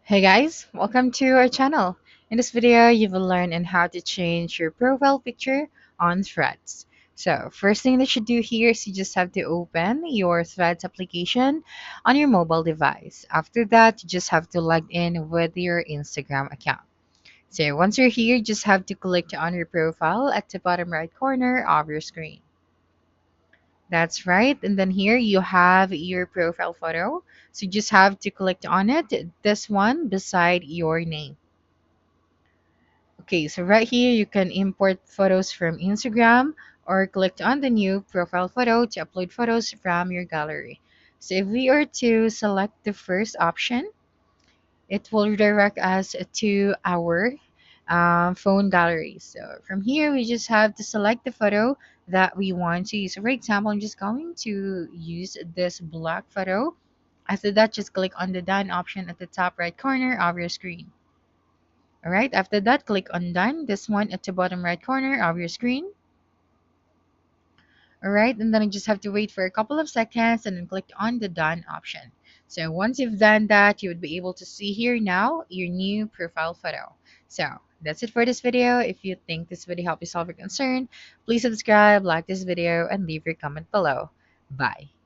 Hey guys, welcome to our channel. In this video, you will learn on how to change your profile picture on Threads. So, first thing that you do here is you just have to open your Threads application on your mobile device. After that, you just have to log in with your Instagram account. So, once you're here, you just have to click on your profile at the bottom right corner of your screen. That's right. And then here you have your profile photo. So you just have to click on it, this one beside your name. Okay, so right here you can import photos from Instagram or click on the new profile photo to upload photos from your gallery. So if we are to select the first option, it will redirect us to our phone gallery. So from here, we just have to select the photo that we want to use. So for example, I'm just going to use this black photo. After that, just click on the done option at the top right corner of your screen. All right, after that, click on done, this one at the bottom right corner of your screen. All right, and then you just have to wait for a couple of seconds and then click on the done option. So once you've done that, you would be able to see here now your new profile photo. So that's it for this video. If you think this video helped you solve your concern, please subscribe, like this video, and leave your comment below. Bye.